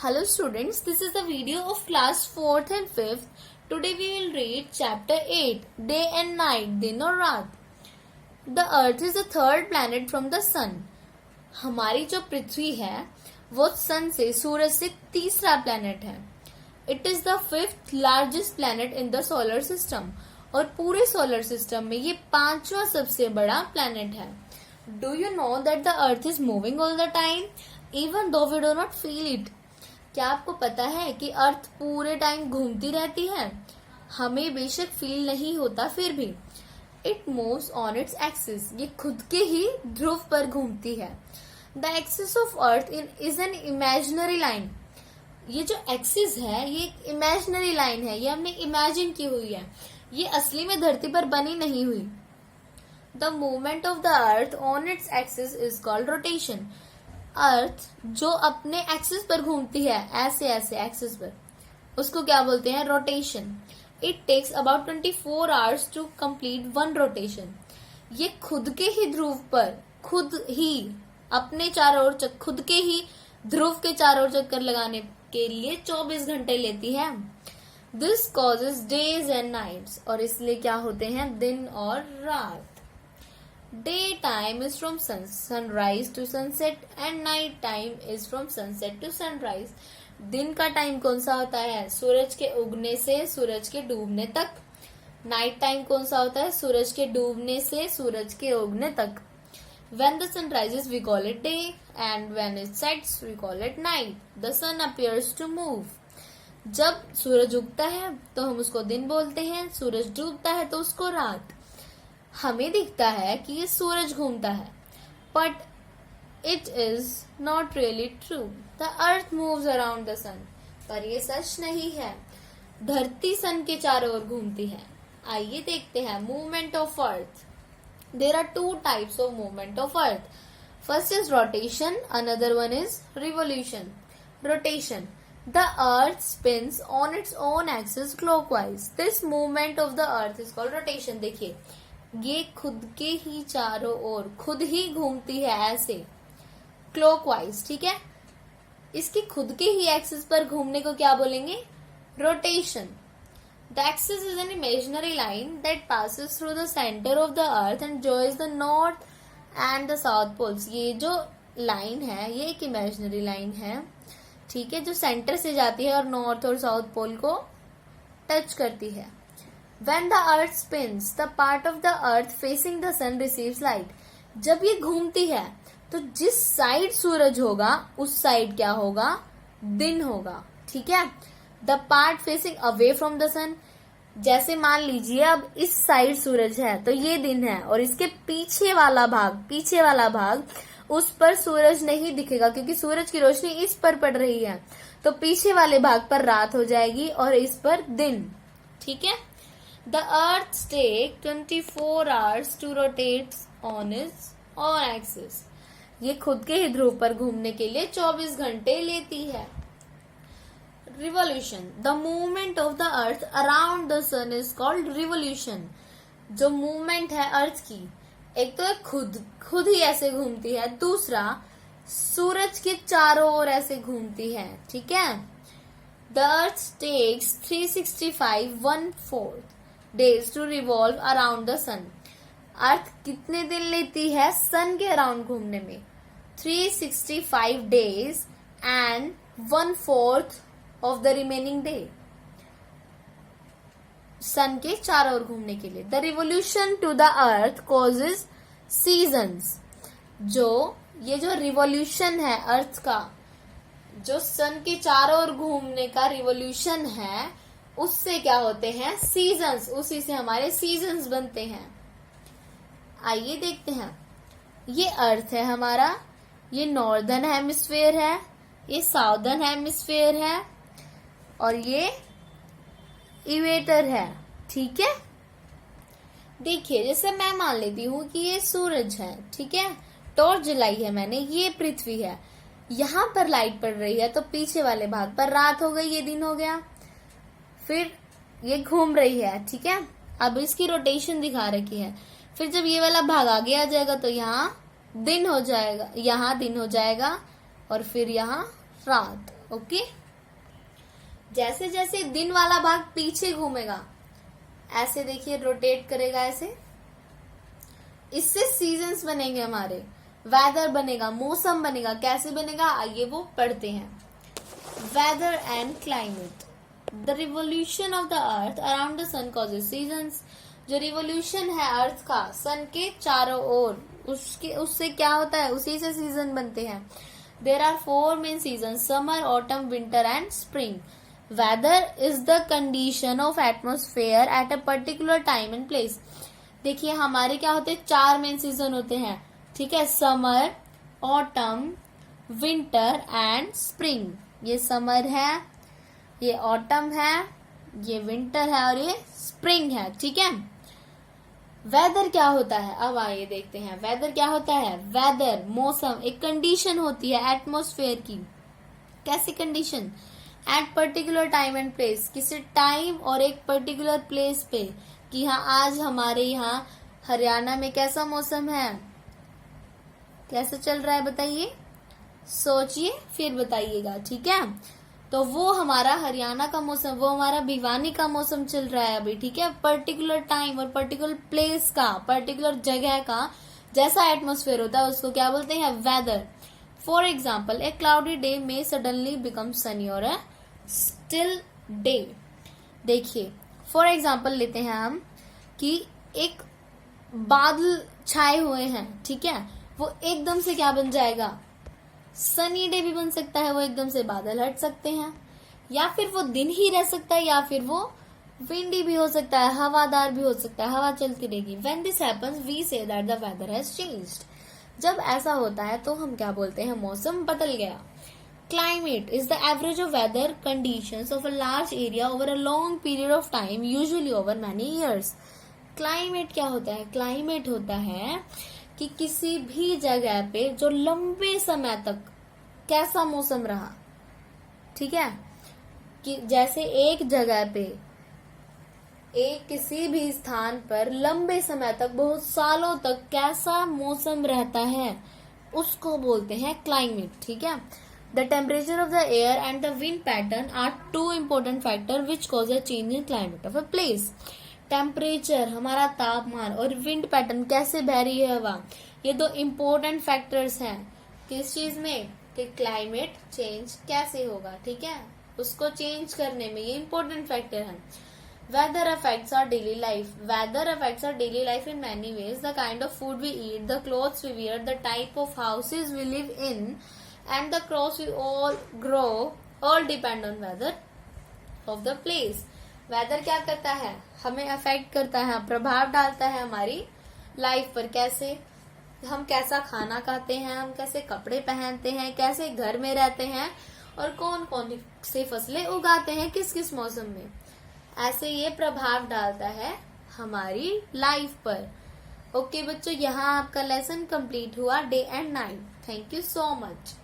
Hello students, this is the video of class 4th and 5th. Today we will read chapter 8, Day and Night, दिन और रात. The earth is the third planet from the sun. हमारी जो पृथ्वी है वो सन से सूरज से तीसरा प्लैनेट है. It is the fifth largest planet in the solar system. और पूरे सोलर सिस्टम में ये पांचवा सबसे बड़ा प्लैनेट है. Do you know that the earth is moving all the time, even though we do not feel it? क्या आपको पता है कि अर्थ पूरे टाइम घूमती रहती है, हमें बेशक फील नहीं होता फिर भी. It moves on its axis, ये खुद के ही ध्रुव पर घूमती है. The axis of earth is an imaginary line. ये जो एक्सिस है ये एक इमेजिनरी लाइन है, ये हमने इमेजिन की हुई है, ये असली में धरती पर बनी नहीं हुई. The movement of the earth on its axis is called rotation. Earth जो अपने एक्सिस पर घूमती है, ऐसे एक्सिस पर, उसको क्या बोलते हैं? Rotation. It takes about 24 hours to complete one rotation. ये खुद के ही ध्रुव पर खुद ही अपने चारों ओर खुद के ही ध्रुव के चारों ओर चक्कर लगाने के लिए 24 घंटे लेती है. This causes days and nights, और इसलिए क्या होते हैं? दिन और रात. Day time is from sunrise to sunset and night time is from sunset to sunrise. दिन का टाइम कौन सा होता है? सूरज के उगने से सूरज के डूबने तक. नाइट टाइम कौन सा होता है? सूरज के डूबने से सूरज के उगने तक. When the sun rises we call it day and when it sets we call it night. The sun appears to move. जब सूरज उगता है तो हम उसको दिन बोलते हैं, सूरज डूबता है तो उसको रात. हमें दिखता है कि ये सूरज घूमता है, but it is not really true. The earth moves around the sun. पर ये सच नहीं है, धरती सन के चारों ओर घूमती है. आइए देखते हैं movement of earth. There are two types of movement of earth. First is rotation, another one is revolution. Rotation, the earth spins on its own axis clockwise. This movement of the earth is called rotation. देखिए ये खुद के ही चारों ओर खुद ही घूमती है ऐसे clockwise. ठीक है, इसकी खुद के ही एक्सिस पर घूमने को क्या बोलेंगे? Rotation. The axis is an imaginary line that passes through the centre of the earth and joins the north and the south poles. ये जो लाइन है ये एक इमेजिनरी लाइन है, ठीक है, जो सेंटर से जाती है और नॉर्थ और साउथ पोल को टच करती है. When the earth spins, the part of the earth facing the sun receives light. जब ये घूमती है तो जिस साइड सूरज होगा उस साइड क्या होगा? दिन होगा. ठीक है. The part facing away from the sun, जैसे मान लीजिए अब इस साइड सूरज है तो ये दिन है, और इसके पीछे वाला भाग उस पर सूरज नहीं दिखेगा क्योंकि सूरज की रोशनी इस पर पड़ रही है, तो पीछे वाले भाग पर रात हो जाएगी और इस पर दिन. ठीक है. The earth takes 24 hours to rotate on its own axis. ये खुद के ही ध्रुव पर घूमने के लिए 24 घंटे लेती है. Revolution. The movement of the earth around the sun is called revolution. जो मूवमेंट है अर्थ की, एक तो खुद ही ऐसे घूमती है, दूसरा सूरज के चारों ओर ऐसे घूमती है. ठीक है. The earth takes 365 1/4 days to revolve around the sun. अर्थ कितने दिन लेती है सन के अराउंड घूमने में? 365 days and 1/4 of the remaining day. सन के चारों ओर घूमने के लिए. The revolution to the earth causes seasons. ये जो रिवोल्यूशन है अर्थ का, जो सन के चारों ओर घूमने का रिवोल्यूशन है, उससे क्या होते हैं? सीजन्स. उसी से हमारे सीजन्स बनते हैं. आइए देखते हैं. ये अर्थ है हमारा, ये नॉर्दर्न हेमिस्फीयर है, ये साउदर्न हेमिस्फीयर है, और ये इक्वेटर है. ठीक है. देखिए जैसे मैं मान लेती हूँ कि ये सूरज है, ठीक है, टॉर्च जलाई है मैंने, ये पृथ्वी है, यहाँ पर लाइट पड़ रही है तो पीछे वाले भाग पर रात हो गई, ये दिन हो गया. फिर ये घूम रही है, ठीक है, अब इसकी रोटेशन दिखा रखी है. फिर जब ये वाला भाग आगे आ जाएगा तो यहाँ दिन हो जाएगा, और फिर यहाँ रात. ओके, जैसे जैसे दिन वाला भाग पीछे घूमेगा, ऐसे देखिए रोटेट करेगा ऐसे, इससे सीजन्स बनेंगे हमारे, वेदर बनेगा, मौसम बनेगा. कैसे बनेगा आइए वो पढ़ते हैं. Weather and climate. The revolution of the earth around the sun causes seasons. जो रिवोल्यूशन है अर्थ का सन के चारों ओर, उससे क्या होता है, उसी से सीजन बनते हैं. There are 4 main season, summer, autumn, winter and spring. Weather is the condition of atmosphere at a particular time and place. देखिए हमारे क्या होते हैं, 4 मेन सीजन होते हैं. ठीक है, summer, autumn, winter and spring. ये समर है, ये ऑटम है, ये विंटर है और ये स्प्रिंग है. ठीक है, वेदर क्या होता है, अब आइए देखते हैं. वेदर क्या होता है, वेदर मौसम एक कंडीशन होती है एटमॉस्फेयर की. कैसी condition, at particular time and place, किसी टाइम और एक पर्टिकुलर प्लेस पे, कि हाँ आज हमारे यहाँ हरियाणा में कैसा मौसम है, कैसा चल रहा है बताइए, सोचिए फिर बताइएगा. ठीक है, तो वो हमारा हरियाणा का मौसम, वो हमारा भिवानी का मौसम चल रहा है अभी. ठीक है, पर्टिकुलर टाइम और पर्टिकुलर प्लेस का, पर्टिकुलर जगह का जैसा एटमॉस्फेयर होता है उसको क्या बोलते हैं, weather. For example, a cloudy day में सडनली बिकम सनी और अ स्टिल डे. देखिए फॉर एग्जाम्पल लेते हैं हम कि एक बादल छाए हुए हैं. ठीक है, वो एकदम से क्या बन जाएगा, सनी डे भी बन सकता है. वो एकदम से बादल हट सकते हैं, या फिर वो दिन ही रह सकता है, या फिर वो विंडी भी हो सकता है, हवादार भी हो सकता है, हवा चलती रहेगी. When this happens we say that the weather has changed. जब ऐसा होता है तो हम क्या बोलते हैं, मौसम बदल गया. Climate is the average of weather conditions of a large area over a long period of time, usually over many years. Climate क्या होता है, क्लाइमेट होता है कि किसी भी जगह पे जो लंबे समय तक कैसा मौसम रहा. ठीक है, कि जैसे एक जगह पे, एक किसी भी स्थान पर लंबे समय तक, बहुत सालों तक कैसा मौसम रहता है, उसको बोलते हैं क्लाइमेट. ठीक है, the temperature of the air and the wind pattern are 2 important factor which cause a change in climate of a place. Temperature हमारा तापमान और विंड पैटर्न कैसे बह रही है हवा, ये 2 इम्पोर्टेंट फैक्टर्स हैं किस चीज में, कि क्लाइमेट चेंज कैसे होगा. ठीक है, उसको चेंज करने में ये इम्पोर्टेंट फैक्टर है. Weather affects our daily life. Weather affects our daily life in many ways. The kind of food we eat, the clothes we wear, the type of houses we live in and the crops we all grow, all depend on weather of the place. Weather क्या करता है, हमें affect करता है, प्रभाव डालता है हमारी लाइफ पर. कैसे, हम कैसा खाना खाते हैं, हम कैसे कपड़े पहनते हैं, कैसे घर में रहते हैं, और कौन कौन सी फसलें उगाते हैं किस किस मौसम में. ऐसे ये प्रभाव डालता है हमारी लाइफ पर. ओके बच्चों, यहाँ आपका लेसन कंप्लीट हुआ, day and night. Thank you so much.